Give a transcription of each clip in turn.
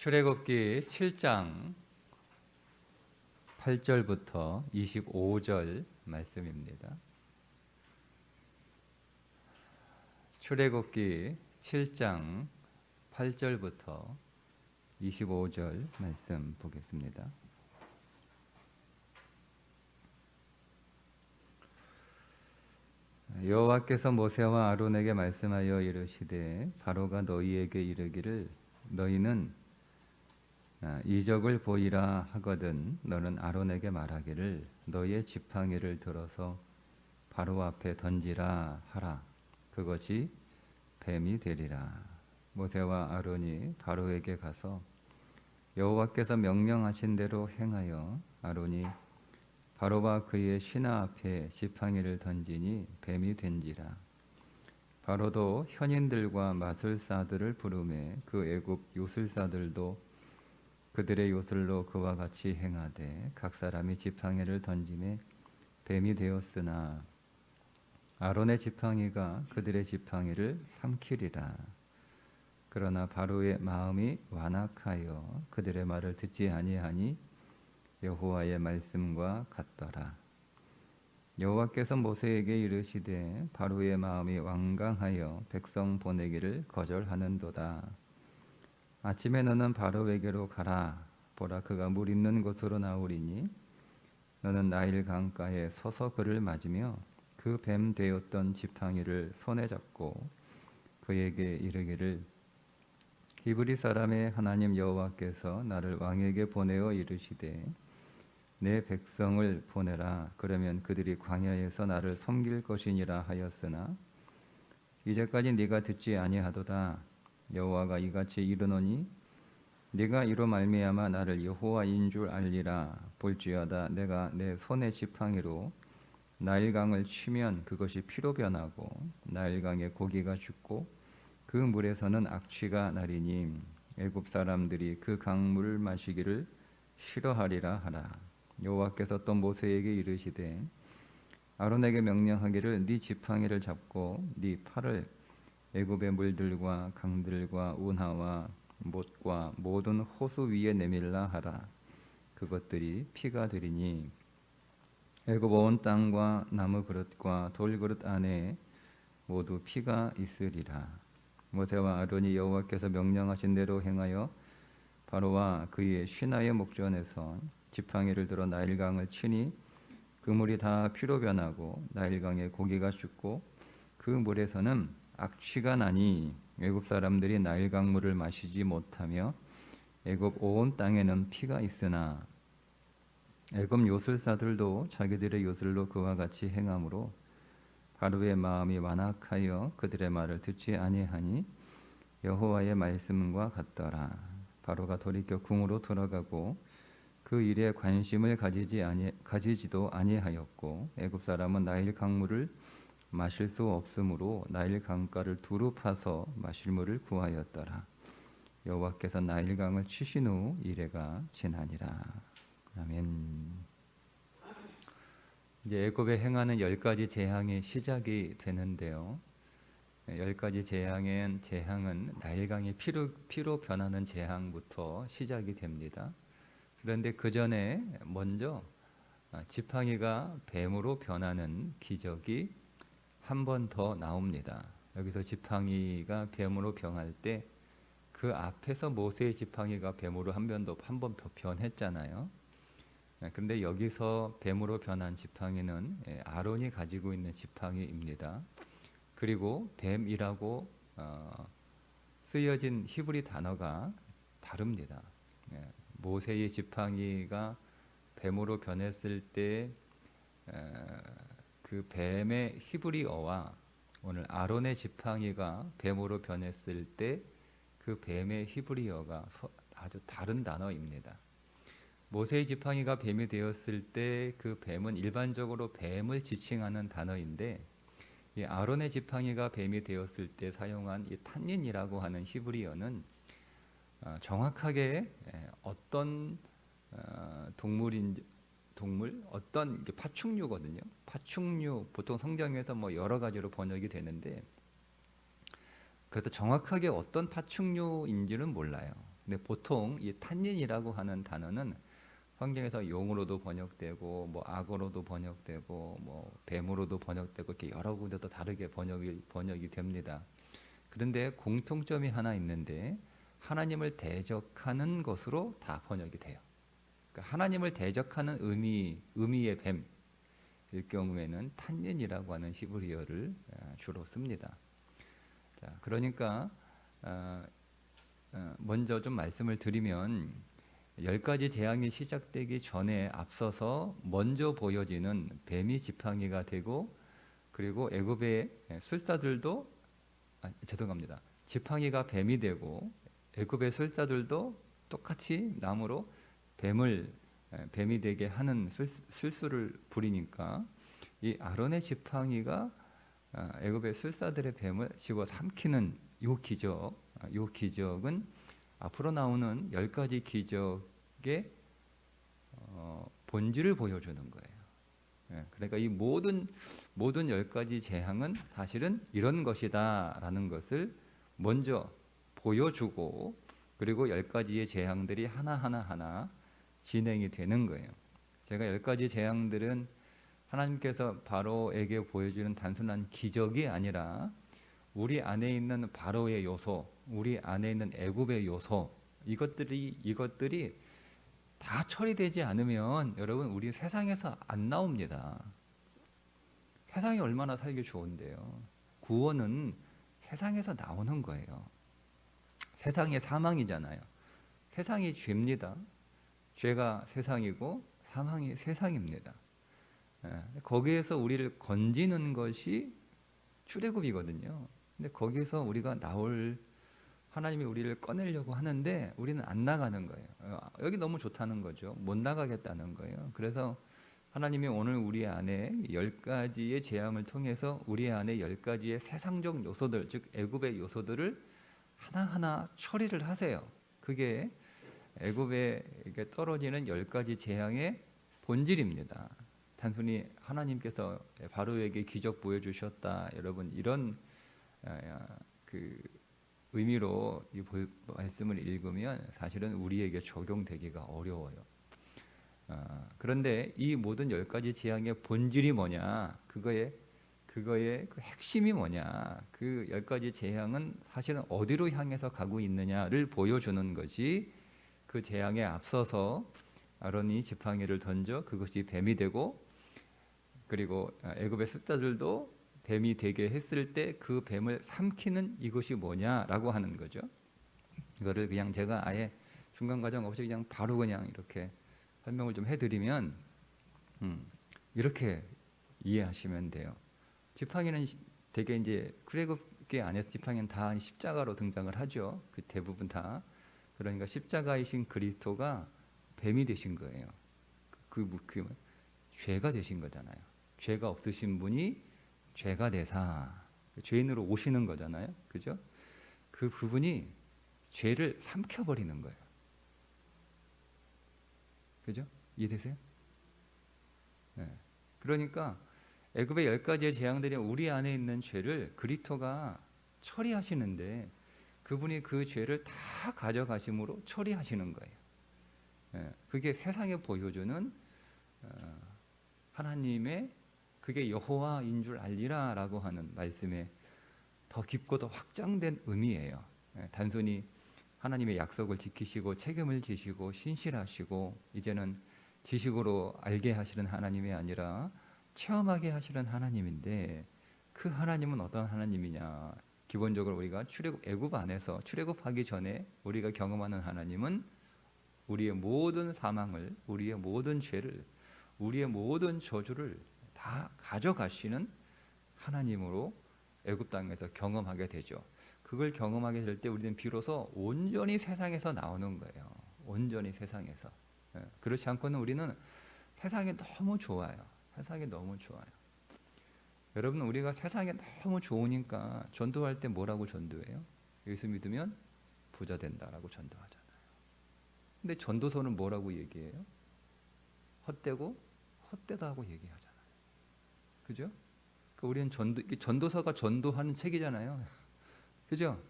출애굽기 7장 8절부터 25절 말씀입니다. 출애굽기 7장 8절부터 25절 말씀 보겠습니다. 여호와께서 모세와 아론에게 말씀하여 이르시되 바로가 너희에게 이르기를 너희는 이적을 보이라 하거든 너는 아론에게 말하기를 너희의 지팡이를 들어서 바로 앞에 던지라 하라. 그것이 뱀이 되리라. 모세와 아론이 바로에게 가서 여호와께서 명령하신 대로 행하여 아론이 바로와 그의 신하 앞에 지팡이를 던지니 뱀이 된지라. 바로도 현인들과 마술사들을 부르매 그 애굽 요술사들도 그들의 요술로 그와 같이 행하되 각 사람이 지팡이를 던짐에 뱀이 되었으나 아론의 지팡이가 그들의 지팡이를 삼키리라. 그러나 바로의 마음이 완악하여 그들의 말을 듣지 아니하니 여호와의 말씀과 같더라. 여호와께서 모세에게 이르시되 바로의 마음이 완강하여 백성 보내기를 거절하는도다. 아침에 너는 바로에게로 가라. 보라, 그가 물 있는 곳으로 나오리니 너는 나일 강가에 서서 그를 맞으며 그 뱀 되었던 지팡이를 손에 잡고 그에게 이르기를 히브리 사람의 하나님 여호와께서 나를 왕에게 보내어 이르시되 내 백성을 보내라. 그러면 그들이 광야에서 나를 섬길 것이니라 하였으나 이제까지 네가 듣지 아니하도다. 여호와가 이같이 이르노니 네가 이로 말미암아 나를 여호와인 줄 알리라. 볼지어다 내가 내 손의 지팡이로 나일강을 치면 그것이 피로 변하고 나일강에 고기가 죽고 그 물에서는 악취가 나리니 애굽 사람들이 그 강물을 마시기를 싫어하리라 하라. 여호와께서 또 모세에게 이르시되 아론에게 명령하기를 네 지팡이를 잡고 네 팔을 애굽의 물들과 강들과 운하와 못과 모든 호수 위에 내밀라 하라. 그것들이 피가 되리니 애굽 온 땅과 나무 그릇과 돌 그릇 안에 모두 피가 있으리라. 모세와 아론이 여호와께서 명령하신 대로 행하여 바로와 그의 신하의 목전에서 지팡이를 들어 나일강을 치니 그 물이 다 피로 변하고 나일강에 고기가 죽고 그 물에서는 악취가 나니 애굽 사람들이 나일강 물을 마시지 못하며 애굽 온 땅에는 피가 있으나 애굽 요술사들도 자기들의 요술로 그와 같이 행함으로 바로의 마음이 완악하여 그들의 말을 듣지 아니하니 여호와의 말씀과 같더라. 바로가 돌이켜 궁으로 들어가고 그 일에 관심을 가지지도 아니하였고 애굽 사람은 나일 강물을 마실 수 없으므로 나일 강가를 두루 파서 마실 물을 구하였더라. 여호와께서 나일 강을 치신 후 이래가 지나니라. 아멘. 이제 애굽에 행하는 10가지 재앙이 시작이 되는데요. 10가지 재앙은 나일강이 피로 변하는 재앙부터 시작이 됩니다. 그런데 그 전에 먼저 지팡이가 뱀으로 변하는 기적이 한 번 더 나옵니다. 여기서 지팡이가 뱀으로 변할 때 그 앞에서 모세의 지팡이가 뱀으로 한 번 변했잖아요. 그런데 여기서 뱀으로 변한 지팡이는 아론이 가지고 있는 지팡이입니다. 그리고 뱀이라고 쓰여진 히브리 단어가 다릅니다. 모세의 지팡이가 뱀으로 변했을 때 그 뱀의 히브리어와 오늘 아론의 지팡이가 뱀으로 변했을 때 그 뱀의 히브리어가 아주 다른 단어입니다. 모세의 지팡이가 뱀이 되었을 때 그 뱀은 일반적으로 뱀을 지칭하는 단어인데 이 아론의 지팡이가 뱀이 되었을 때 사용한 이 탄닌이라고 하는 히브리어는 정확하게 어떤 어떤 파충류거든요. 파충류 보통 성경에서 뭐 여러 가지로 번역이 되는데 그래도 정확하게 어떤 파충류인지는 몰라요. 근데 보통 이 탄닌이라고 하는 단어는 성경에서 용으로도 번역되고 뭐 악어로도 번역되고 뭐 뱀으로도 번역되고 이렇게 여러 군데도 다르게 번역이 됩니다. 그런데 공통점이 하나 있는데 하나님을 대적하는 것으로 다 번역이 돼요. 그러니까 하나님을 대적하는 의미의 뱀일 경우에는 탄닌이라고 하는 히브리어를 주로 씁니다. 자, 그러니까 먼저 좀 말씀을 드리면 10가지 재앙이 시작되기 전에 앞서서 먼저 보여지는 뱀이 지팡이가 되고, 그리고 애굽의 술사들도 죄송합니다. 지팡이가 뱀이 되고 애굽의 술사들도 똑같이 나무로 뱀이 되게 하는 술수를 부리니까 이 아론의 지팡이가 애굽의 술사들의 뱀을 집어 삼키는 요 기적은 앞으로 나오는 10가지 기적의 본질을 보여주는 거예요. 그러니까 이 모든 10가지 재앙은 사실은 이런 것이다라는 것을 먼저 보여주고, 그리고 10가지의 재앙들이 하나하나 진행이 되는 거예요. 제가 10가지 재앙들은 하나님께서 바로에게 보여주는 단순한 기적이 아니라 우리 안에 있는 바로의 요소, 우리 안에 있는 애굽의 요소, 이것들이 다 처리되지 않으면 여러분 우리 세상에서 안 나옵니다. 세상이 얼마나 살기 좋은데요. 구원은 세상에서 나오는 거예요. 세상의 사망이잖아요. 세상이 죄입니다. 죄가 세상이고 사망이 세상입니다. 거기에서 우리를 건지는 것이 출애굽이거든요. 근데 거기서 우리가 하나님이 우리를 꺼내려고 하는데 우리는 안 나가는 거예요. 여기 너무 좋다는 거죠. 못 나가겠다는 거예요. 그래서 하나님이 오늘 우리 안에 10가지의 재앙을 통해서 우리 안에 10가지의 세상적 요소들, 즉 애굽의 요소들을 하나하나 처리를 하세요. 그게 애굽에 떨어지는 10가지 재앙의 본질입니다. 단순히 하나님께서 바로에게 기적 보여주셨다, 여러분 이런 그 의미로 이 말씀을 읽으면 사실은 우리에게 적용되기가 어려워요. 그런데 이 모든 10가지 재앙의 본질이 뭐냐, 그거의 그 핵심이 뭐냐, 그 10가지 재앙은 사실은 어디로 향해서 가고 있느냐를 보여주는 것이, 그 재앙에 앞서서 아론이 지팡이를 던져 그것이 뱀이 되고, 그리고 애굽의 술사들도 뱀이 되게 했을 때 그 뱀을 삼키는 이것이 뭐냐라고 하는 거죠. 이거를 그냥 제가 아예 중간 과정 없이 그냥 바로 그냥 이렇게 설명을 좀 해드리면 이렇게 이해하시면 돼요. 지팡이는 되게 이제 출애굽기 안에서 지팡이는 다 십자가로 등장을 하죠. 그 대부분 다. 그러니까 십자가이신 그리스도가 뱀이 되신 거예요. 그 죄가 되신 거잖아요. 죄가 없으신 분이 죄가 되사 죄인으로 오시는 거잖아요. 그죠? 그 부분이 죄를 삼켜버리는 거예요. 그죠? 이해되세요? 네. 그러니까 애굽의 10가지의 재앙들이 우리 안에 있는 죄를 그리스도가 처리하시는데, 그분이 그 죄를 다 가져가심으로 처리하시는 거예요. 그게 세상에 보여주는 하나님의, 그게 여호와인 줄 알리라라고 하는 말씀에 더 깊고 더 확장된 의미예요. 단순히 하나님의 약속을 지키시고 책임을 지시고 신실하시고 이제는 지식으로 알게 하시는 하나님이 아니라 체험하게 하시는 하나님인데, 그 하나님은 어떤 하나님이냐, 기본적으로 우리가 애굽 안에서 출애굽하기 전에 우리가 경험하는 하나님은 우리의 모든 사망을, 우리의 모든 죄를, 우리의 모든 저주를 다 가져가시는 하나님으로 애굽 땅에서 경험하게 되죠. 그걸 경험하게 될 때 우리는 비로소 온전히 세상에서 나오는 거예요. 온전히 세상에서. 그렇지 않고는 우리는 세상이 너무 좋아요. 세상이 너무 좋아요. 여러분, 우리가 세상이 너무 좋으니까 전도할 때 뭐라고 전도해요? 예수 믿으면 부자 된다라고 전도하잖아요. 근데 전도서는 뭐라고 얘기해요? 헛되고 헛되다고 얘기하잖아요. 그죠? 그러니까 우리는 전도서가 전도하는 책이잖아요. 그죠?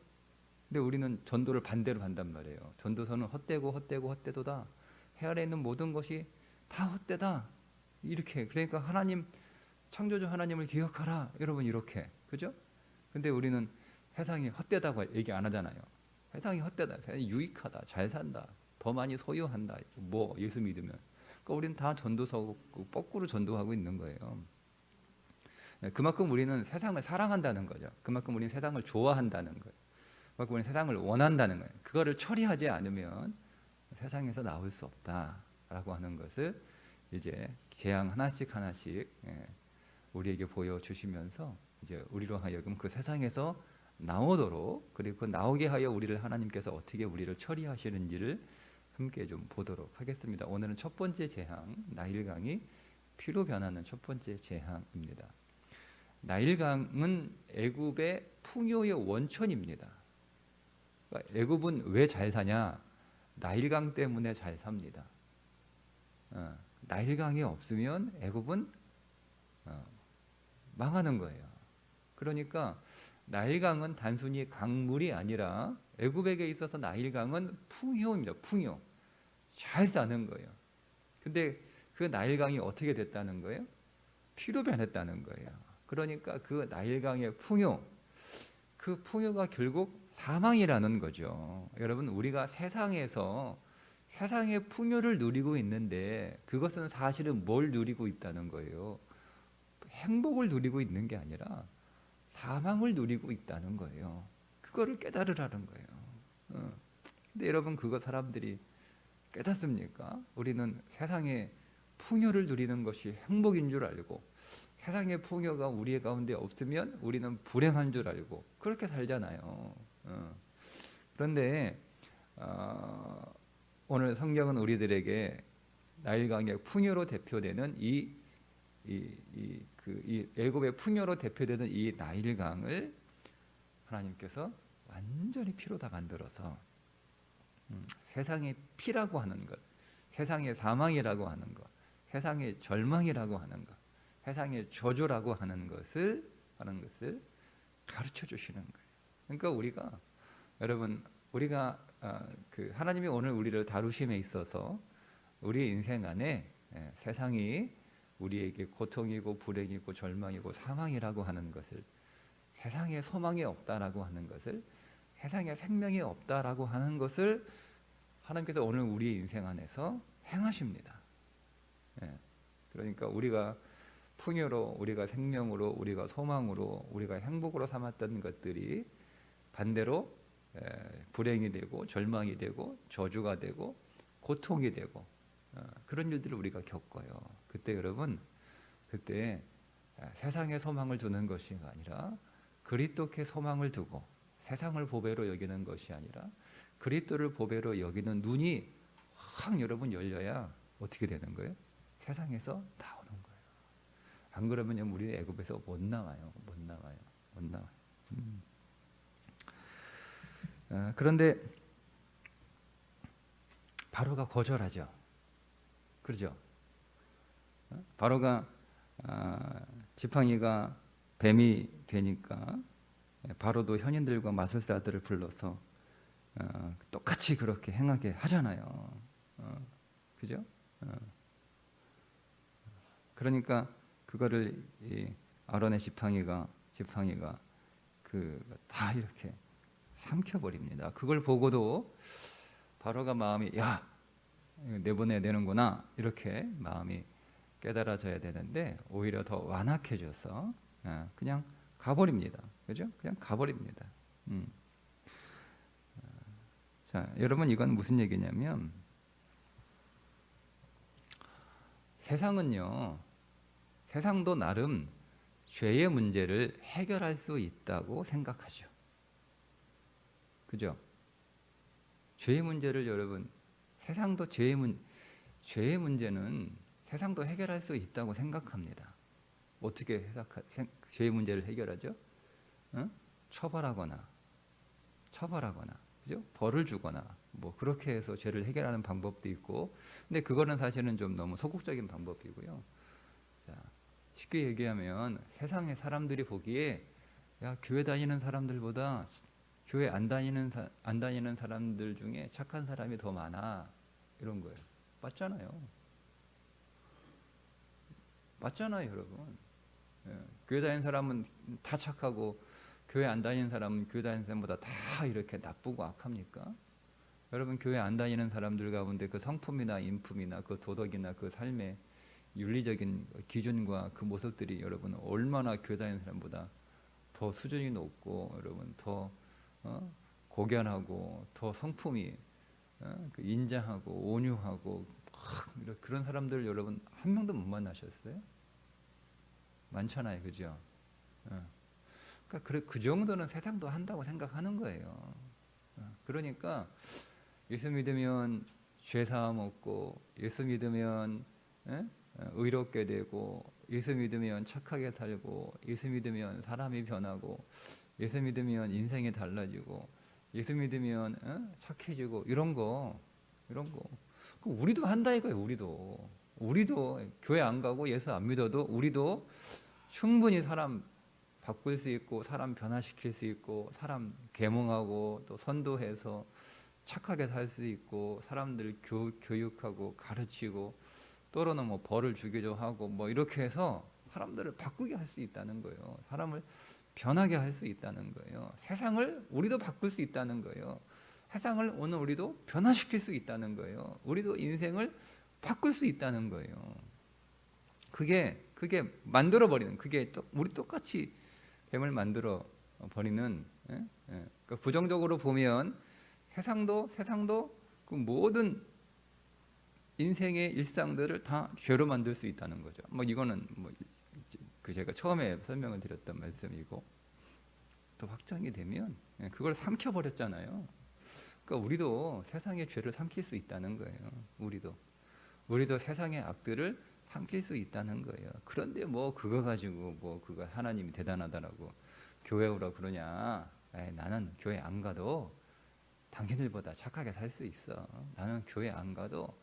근데 우리는 전도를 반대로 한단 말이에요. 전도서는 헛되도다. 해 아래 있는 모든 것이 다 헛되다. 이렇게. 그러니까 하나님, 창조주 하나님을 기억하라. 여러분 이렇게. 그죠? 근데 우리는 세상이 헛되다고 얘기 안 하잖아요. 세상이 헛되다. 세상이 유익하다. 잘 산다. 더 많이 소유한다. 뭐 예수 믿으면. 그러니까 우리는 다 전도서 거꾸로 전도하고 있는 거예요. 그만큼 우리는 세상을 사랑한다는 거죠. 그만큼 우리는 세상을 좋아한다는 거예요. 그만큼 우리는 세상을 원한다는 거예요. 그거를 처리하지 않으면 세상에서 나올 수 없다라고 하는 것을 이제 재앙 하나씩 우리에게 보여주시면서 이제 우리로 하여금 그 세상에서 나오도록, 그리고 그 나오게 하여 우리를 하나님께서 어떻게 우리를 처리하시는지를 함께 좀 보도록 하겠습니다. 오늘은 첫 번째 재앙, 나일강이 피로 변하는 첫 번째 재앙입니다. 나일강은 애굽의 풍요의 원천입니다. 그러니까 애굽은 왜 잘 사냐? 나일강 때문에 잘 삽니다. 나일강이 없으면 애굽은 망하는 거예요. 그러니까 나일강은 단순히 강물이 아니라 애굽에게 있어서 나일강은 풍요입니다. 풍요. 잘 사는 거예요. 근데 그 나일강이 어떻게 됐다는 거예요? 피로 변했다는 거예요. 그러니까 그 나일강의 풍요, 그 풍요가 결국 사망이라는 거죠. 여러분, 우리가 세상에서 세상의 풍요를 누리고 있는데 그것은 사실은 뭘 누리고 있다는 거예요? 행복을 누리고 있는 게 아니라 사망을 누리고 있다는 거예요. 그거를 깨달으라는 거예요. 근데 여러분, 그거 사람들이 깨닫습니까? 우리는 세상의 풍요를 누리는 것이 행복인 줄 알고, 세상의 풍요가 우리의 가운데 없으면 우리는 불행한 줄 알고 그렇게 살잖아요. 그런데 오늘 성경은 우리들에게 나일강의 풍요로 대표되는 이 애굽의 풍요로 대표되는 이 나일강을 하나님께서 완전히 피로 다 만들어서 세상의 피라고 하는 것, 세상의 사망이라고 하는 것, 세상의 절망이라고 하는 것, 세상의 저주라고 하는 것을 가르쳐 주시는 거예요. 그러니까 우리가 그 하나님이 오늘 우리를 다루심에 있어서 우리 인생 안에 세상이 우리에게 고통이고 불행이고 절망이고 사망이라고 하는 것을, 세상에 소망이 없다라고 하는 것을, 세상에 생명이 없다라고 하는 것을 하나님께서 오늘 우리 인생 안에서 행하십니다. 그러니까 우리가 풍요로, 우리가 생명으로, 우리가 소망으로, 우리가 행복으로 삼았던 것들이 반대로 불행이 되고 절망이 되고 저주가 되고 고통이 되고 그런 일들을 우리가 겪어요. 그때 여러분, 세상에 소망을 두는 것이 아니라 그리스도께 소망을 두고, 세상을 보배로 여기는 것이 아니라 그리스도를 보배로 여기는 눈이 확 여러분 열려야 어떻게 되는 거예요? 세상에서 나오는 거예요. 안 그러면 우리 애굽에서 못 나와요. 그런데 바로가 거절하죠. 그렇죠? 바로가 지팡이가 뱀이 되니까 바로도 현인들과 마술사들을 불러서 똑같이 그렇게 행하게 하잖아요. 그죠? 그러니까 그거를 아론의 지팡이가 다 이렇게 삼켜버립니다. 그걸 보고도 바로가 마음이, 야, 내보내야 되는구나, 이렇게 마음이 깨달아져야 되는데 오히려 더 완악해져서 그냥 가버립니다. 그죠? 그냥 가버립니다. 자, 여러분, 이건 무슨 얘기냐면, 세상도 나름 죄의 문제를 해결할 수 있다고 생각하죠. 그죠? 죄의 문제를 여러분, 세상도 죄의 문제는 세상도 해결할 수 있다고 생각합니다. 어떻게 죄의 문제를 해결하죠? 처벌하거나, 그죠? 벌을 주거나, 뭐 그렇게 해서 죄를 해결하는 방법도 있고, 근데 그거는 사실은 좀 너무 소극적인 방법이고요. 자, 쉽게 얘기하면 세상의 사람들이 보기에, 야, 교회 다니는 사람들보다 교회 안 다니는 사람들 중에 착한 사람이 더 많아. 이런 거예요. 맞잖아요. 맞잖아요, 여러분. 예. 교회 다니는 사람은 다 착하고 교회 안 다니는 사람은 교회 다니는 사람보다 다 이렇게 나쁘고 악합니까? 여러분, 교회 안 다니는 사람들 가운데 그 성품이나 인품이나 그 도덕이나 그 삶의 윤리적인 기준과 그 모습들이 여러분 얼마나 교회 다니는 사람보다 더 수준이 높고 여러분 더 고견하고 더 성품이 그 인자하고 온유하고 그런 사람들 여러분 한 명도 못 만나셨어요? 많잖아요, 그죠? 그러니까 그 정도는 세상도 한다고 생각하는 거예요. 그러니까 예수 믿으면 죄 사함 없고, 예수 믿으면 의롭게 되고, 예수 믿으면 착하게 살고, 예수 믿으면 사람이 변하고, 예수 믿으면 인생이 달라지고, 예수 믿으면 착해지고 이런 거 우리도 한다 이거예요. 우리도 교회 안 가고 예수 안 믿어도 우리도 충분히 사람 바꿀 수 있고, 사람 변화시킬 수 있고, 사람 계몽하고 또 선도해서 착하게 살 수 있고, 사람들 교육하고 가르치고, 또는 뭐 벌을 주기도 하고 뭐 이렇게 해서 사람들을 바꾸게 할 수 있다는 거예요. 사람을 변하게 할 수 있다는 거예요. 세상을 우리도 바꿀 수 있다는 거예요. 세상을 오늘 우리도 변화시킬 수 있다는 거예요. 우리도 인생을 바꿀 수 있다는 거예요. 그게 만들어 버리는, 그게 우리 똑같이 뱀을 만들어 버리는. 그러니까 부정적으로 보면 세상도 그 모든 인생의 일상들을 다 죄로 만들 수 있다는 거죠. 뭐 이거는 그 제가 처음에 설명을 드렸던 말씀이고, 또 확정이 되면 그걸 삼켜 버렸잖아요. 그러니까 우리도 세상의 죄를 삼킬 수 있다는 거예요. 우리도 세상의 악들을 삼킬 수 있다는 거예요. 그런데 뭐 그거 가지고 뭐 그거 하나님이 대단하다라고 교회 오라 그러냐? 나는 교회 안 가도 당신들보다 착하게 살 수 있어. 나는 교회 안 가도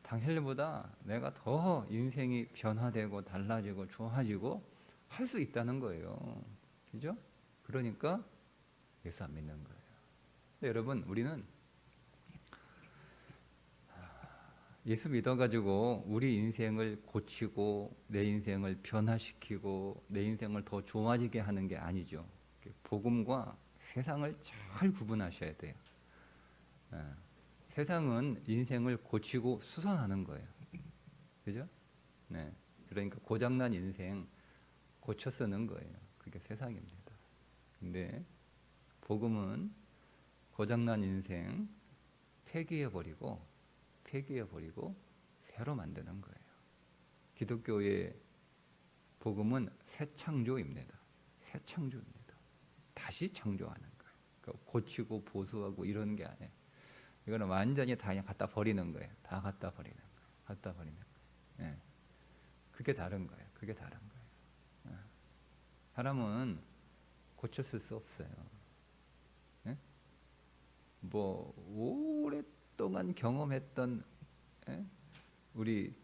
당신들보다 내가 더 인생이 변화되고 달라지고 좋아지고 할 수 있다는 거예요. 그죠? 그러니까 예수 안 믿는 거예요. 근데 여러분, 우리는 예수 믿어가지고 우리 인생을 고치고 내 인생을 변화시키고 내 인생을 더 좋아지게 하는 게 아니죠. 복음과 세상을 잘 구분하셔야 돼요. 세상은 인생을 고치고 수선하는 거예요. 그죠? 네. 그러니까 고장난 인생 고쳐 쓰는 거예요. 그게 세상입니다. 근데 복음은 고장난 인생 폐기해버리고 새로 만드는 거예요. 기독교의 복음은 새 창조입니다. 새 창조입니다. 다시 창조하는 거예요. 그러니까 고치고 보수하고 이런 게 아니에요. 이거는 완전히 다 그냥 갖다 버리는 거예요. 다 갖다 버리는 거예요. 예. 그게 다른 거예요. 예. 사람은 고쳤을 수 없어요. 예? 뭐 오랫동안 경험했던 우리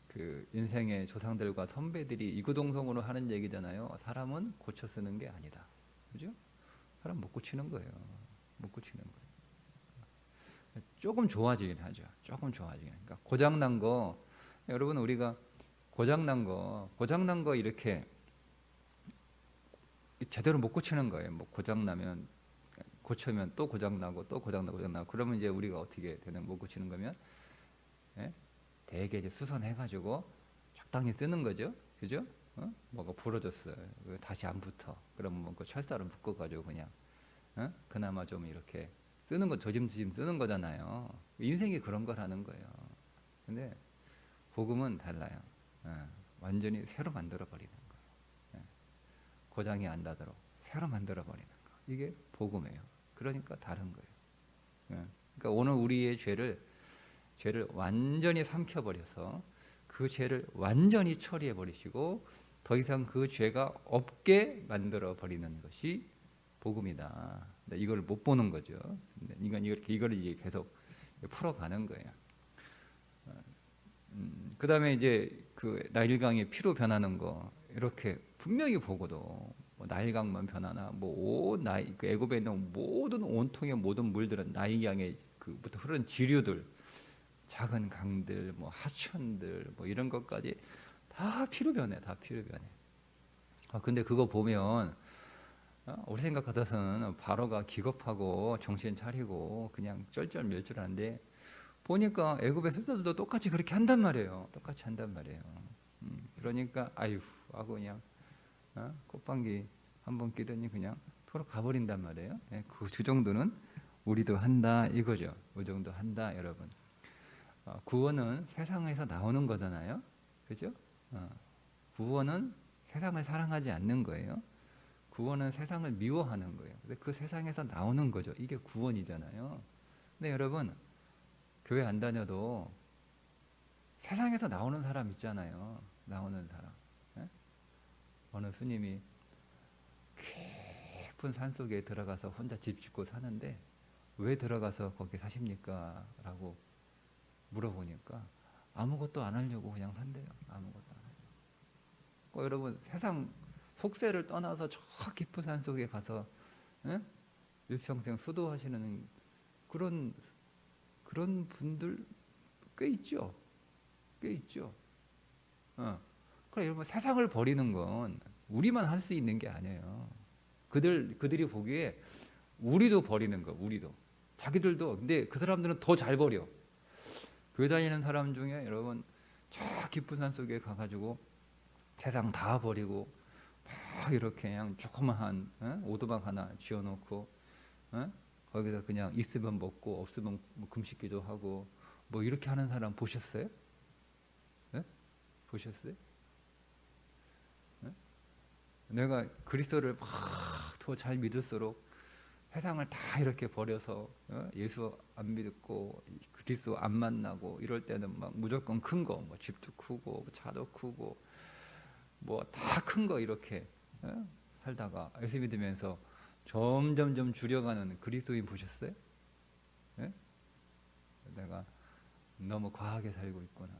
그 인생의 조상들과 선배들이 이구동성으로 하는 얘기잖아요. 사람은 고쳐 쓰는 게 아니다. 그죠? 사람 못 고치는 거예요. 조금 좋아지긴 하죠. 그러니까 고장난 거, 여러분, 우리가 고장난 거 이렇게 제대로 못 고치는 거예요. 뭐 고장나면 고치면 또 고장나고 그러면 이제 우리가 어떻게 되는, 못 고치는 거면 대개 이제 수선해가지고 적당히 쓰는 거죠. 그죠? 뭐가 부러졌어요. 다시 안 붙어. 그러면 뭐 그 철사로 묶어가지고 그냥 그나마 좀 이렇게 쓰는 거 조짐 쓰는 거잖아요. 인생이 그런 걸 하는 거예요. 근데 복음은 달라요. 완전히 새로 만들어 버리는 거예요. 고장이 안 나도록 새로 만들어 버리는 거. 이게 복음이에요. 그러니까 다른 거예요. 그러니까 오늘 우리의 죄를 완전히 삼켜 버려서 그 죄를 완전히 처리해 버리시고 더 이상 그 죄가 없게 만들어 버리는 것이 복음이다. 이걸 못 보는 거죠. 이걸 이제 계속 풀어가는 거예요. 그 다음에 이제 그 나일강의 피로 변하는 거 이렇게 분명히 보고도 뭐 나일강만 변하나 뭐온 나이 그 애굽에 있는 모든 온통의 모든 물들은 나일강의 그부터 흐르는 지류들, 작은 강들, 뭐 하천들, 뭐 이런 것까지 다 피로 변해, 다 피로 변해. 근데 그거 보면 우리 생각 같아서는 바로가 기겁하고 정신 차리고 그냥 쩔쩔멸쩔하는데 보니까 애굽의 수도들도 똑같이 그렇게 한단 말이에요. 똑같이 한단 말이에요. 그러니까 아유 하고 그냥 꽃방귀 한번 끼더니 그냥 토로 가버린단 말이에요. 예, 그 정도는 우리도 한다 이거죠. 그 정도 한다 여러분. 구원은 세상에서 나오는 거잖아요. 그죠? 구원은 세상을 사랑하지 않는 거예요. 구원은 세상을 미워하는 거예요. 근데 그 세상에서 나오는 거죠. 이게 구원이잖아요. 근데 여러분 교회 안 다녀도 세상에서 나오는 사람 있잖아요. 나오는 사람. 예? 어느 스님이 깊은 산속에 들어가서 혼자 집 짓고 사는데 왜 들어가서 거기 사십니까? 라고 물어보니까 아무것도 안 하려고 그냥 산대요. 아무것도 안 하려고. 여러분 세상 속세를 떠나서 저 깊은 산속에 가서 일평생 수도하시는 그런 분들 꽤 있죠. 꽤 있죠. 그래 여러분 세상을 버리는 건 우리만 할 수 있는 게 아니에요. 그들이 보기에 우리도 버리는 거, 우리도 자기들도. 근데 그 사람들은 더 잘 버려. 교회 다니는 사람 중에 여러분 저 깊은 산 속에 가가지고 세상 다 버리고 막 이렇게 그냥 조그마한 오두막 하나 지어놓고 거기서 그냥 있으면 먹고 없으면 뭐 금식기도 하고 뭐 이렇게 하는 사람 보셨어요? 네? 보셨어요? 네? 내가 그리스도를 막 더 잘 믿을수록 세상을 다 이렇게 버려서 예수 안 믿고 그리스도 안 만나고 이럴 때는 막 무조건 큰 거, 뭐 집도 크고 차도 크고 뭐 다 큰 거 이렇게 살다가 예수 믿으면서 점점점 줄여가는 그리스도인 보셨어요? 예? 내가 너무 과하게 살고 있구나.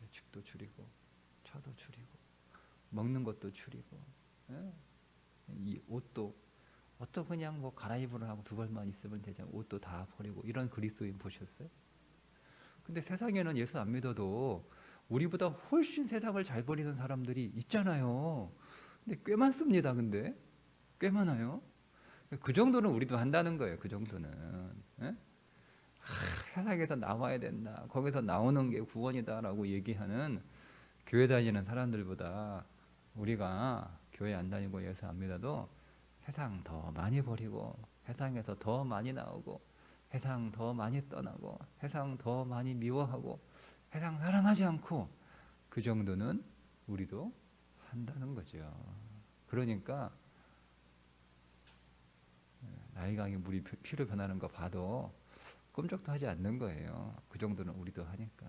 집도 줄이고 차도 줄이고 먹는 것도 줄이고 이 옷도 그냥 뭐 갈아입으러 하고 두 벌만 있으면 되잖아. 옷도 다 버리고 이런 그리스도인 보셨어요? 근데 세상에는 예수 안 믿어도 우리보다 훨씬 세상을 잘 버리는 사람들이 있잖아요. 근데 꽤 많습니다. 근데 꽤 많아요. 그 정도는 우리도 한다는 거예요. 그 정도는. 세상에서 나와야 된다. 거기서 나오는 게 구원이다라고 얘기하는 교회 다니는 사람들보다 우리가 교회 안 다니고 예수 안 믿어도 세상 더 많이 버리고 세상에서 더 많이 나오고 세상 더 많이 떠나고 세상 더 많이 미워하고 세상 사랑하지 않고 그 정도는 우리도 한다는 거죠. 그러니까 나일강의 물이 피로 변하는 거 봐도 꼼짝도 하지 않는 거예요. 그 정도는 우리도 하니까.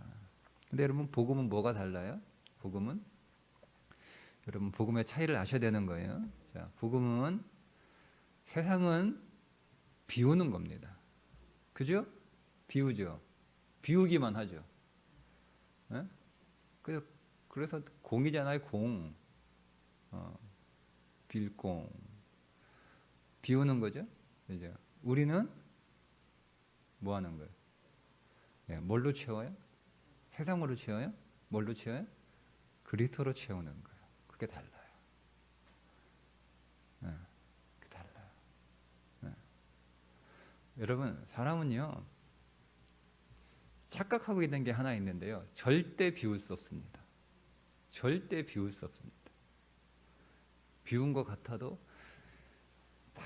근데 여러분 복음은 뭐가 달라요? 복음은 여러분 복음의 차이를 아셔야 되는 거예요. 자, 복음은 세상은 비우는 겁니다. 그죠? 비우죠. 비우기만 하죠. 네? 그래서 공이잖아요. 공. 빌공. 비우는 거죠. 그죠? 우리는 뭐 하는 거예요? 네, 뭘로 채워요? 세상으로 채워요? 뭘로 채워요? 그리스도로 채우는 거예요. 그게 달라요. 네, 그게 달라요. 네. 여러분 사람은요 착각하고 있는 게 하나 있는데요. 절대 비울 수 없습니다. 절대 비울 수 없습니다. 비운 것 같아도 다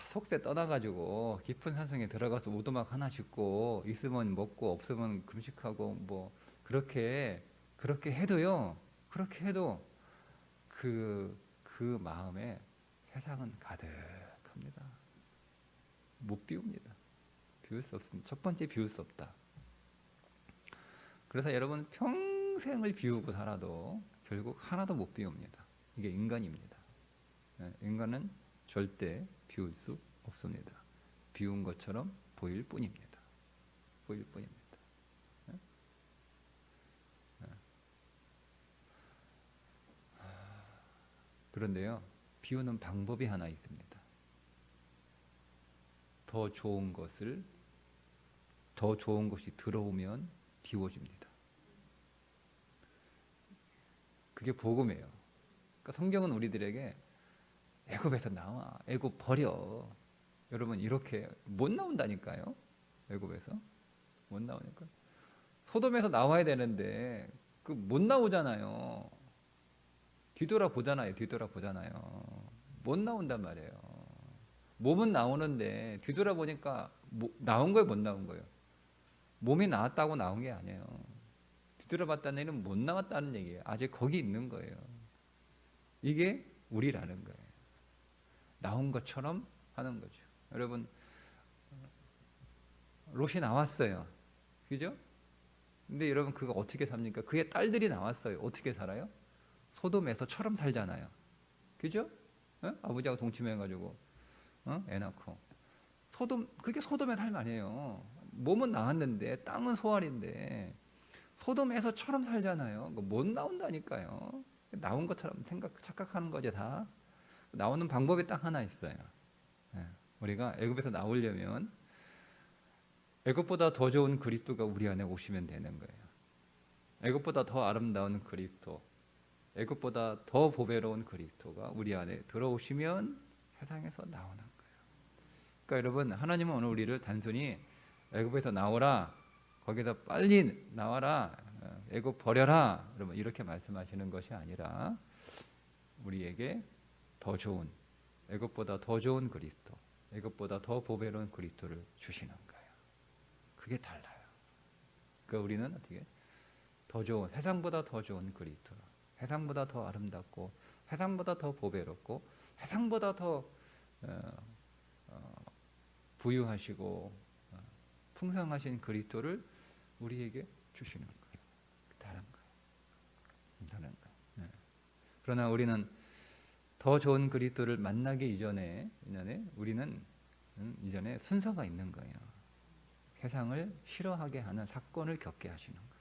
속세 떠나가지고 깊은 산성에 들어가서 오두막 하나 짓고 있으면 먹고 없으면 금식하고 뭐 그렇게 해도요. 그렇게 해도 그 마음에 세상은 가득합니다. 못 비웁니다. 비울 수 없습니다. 첫 번째 비울 수 없다. 그래서 여러분 평생을 비우고 살아도 결국 하나도 못 비웁니다. 이게 인간입니다. 인간은 절대 비울 수 없습니다. 비운 것처럼 보일 뿐입니다. 보일 뿐입니다. 그런데요, 비우는 방법이 하나 있습니다. 더 좋은 것이 들어오면 비워집니다. 그게 복음이에요. 그러니까 성경은 우리들에게 애굽에서 나와, 애굽 버려. 여러분 이렇게 못 나온다니까요. 애굽에서 못 나오니까. 소돔에서 나와야 되는데 그 못 나오잖아요. 뒤돌아보잖아요. 못 나온단 말이에요. 몸은 나오는데 뒤돌아보니까 나온 거예요, 못 나온 거예요? 몸이 나왔다고 나온 게 아니에요. 뒤돌아봤다는 얘기는 못 나왔다는 얘기예요. 아직 거기 있는 거예요. 이게 우리라는 거예요. 나온 것처럼 하는 거죠. 여러분, 롯이 나왔어요. 그죠? 근데 여러분 그거 어떻게 삽니까? 그의 딸들이 나왔어요. 어떻게 살아요? 소돔에서처럼 살잖아요. 그죠? 아버지하고 동침해가지고 애 낳고. 그게 소돔의 삶 아니에요. 몸은 나왔는데 땅은 소알인데 소돔에서처럼 살잖아요. 못 나온다니까요. 나온 것처럼 착각하는 거죠. 다 나오는 방법이 딱 하나 있어요. 우리가 애굽에서 나오려면 애굽보다 더 좋은 그리스도가 우리 안에 오시면 되는 거예요. 애굽보다 더 아름다운 그리스도, 애굽보다 더 보배로운 그리스도가 우리 안에 들어오시면 세상에서 나오는 거예요. 그러니까 여러분, 하나님은 오늘 우리를 단순히 애굽에서 나오라, 거기서 빨리 나와라, 애굽 버려라, 여러분 이렇게 말씀하시는 것이 아니라 우리에게 더 좋은, 애굽보다 더 좋은 그리스도, 애굽보다 더 보배로운 그리스도를 주시는 거예요. 그게 달라요. 그러니까 우리는 어떻게 더 좋은, 세상보다 더 좋은 그리스도, 세상보다 더 아름답고 세상보다 더 보배롭고 세상보다 더 부유하시고 풍성하신 그리스도를 우리에게 주시는 거예요. 다른 거예요. 그러나 우리는 더 좋은 그리스도를 만나기 이전에 우리는 이전에 순서가 있는 거예요. 세상을 싫어하게 하는 사건을 겪게 하시는 거예요.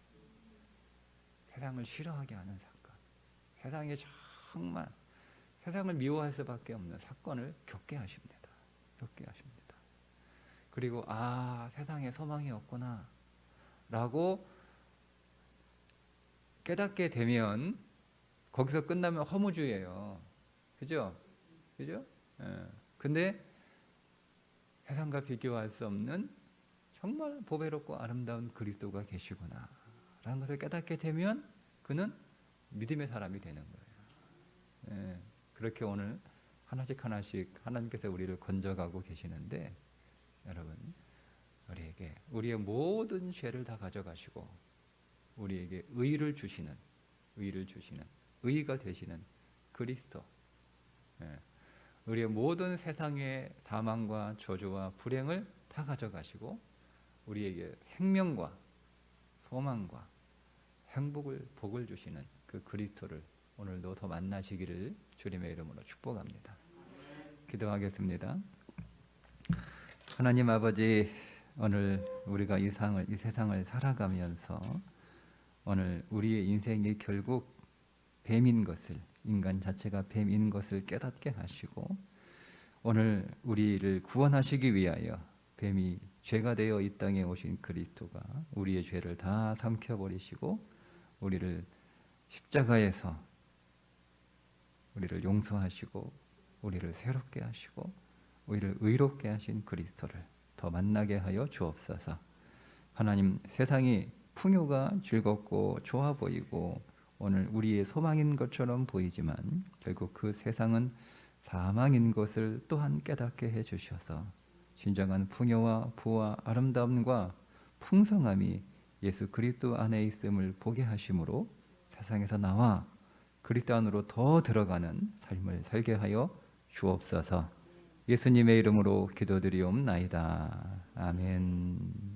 세상을 싫어하게 하는 사건, 세상에 정말 세상을 미워할 수밖에 없는 사건을 겪게 하십니다. 그리고 세상에 소망이 없구나 라고 깨닫게 되면 거기서 끝나면 허무주의예요. 그죠? 근데 세상과 비교할 수 없는 정말 보배롭고 아름다운 그리스도가 계시구나 라는 것을 깨닫게 되면 그는 믿음의 사람이 되는 거예요. 그렇게 오늘 하나씩 하나님께서 우리를 건져가고 계시는데, 여러분 우리에게 우리의 모든 죄를 다 가져가시고 우리에게 의를 주시는 의가 되시는 그리스도, 우리의 모든 세상의 사망과 저주와 불행을 다 가져가시고 우리에게 생명과 소망과 행복을 복을 주시는 그 그리스도를 오늘도 더 만나시기를 주님의 이름으로 축복합니다. 기도하겠습니다. 하나님 아버지, 오늘 우리가 이 세상을 살아가면서 오늘 우리의 인생이 결국 뱀인 것을, 인간 자체가 뱀인 것을 깨닫게 하시고 오늘 우리를 구원하시기 위하여 뱀이 죄가 되어 이 땅에 오신 그리스도가 우리의 죄를 다 삼켜버리시고 우리를 십자가에서 우리를 용서하시고 우리를 새롭게 하시고 우리를 의롭게 하신 그리스도를 더 만나게 하여 주옵소서. 하나님, 세상이 풍요가 즐겁고 좋아 보이고 오늘 우리의 소망인 것처럼 보이지만 결국 그 세상은 사망인 것을 또한 깨닫게 해주셔서 진정한 풍요와 부와 아름다움과 풍성함이 예수 그리스도 안에 있음을 보게 하심으로 세상에서 나와 그리스도 안으로 더 들어가는 삶을 살게 하여 주옵소서. 예수님의 이름으로 기도드리옵나이다. 아멘.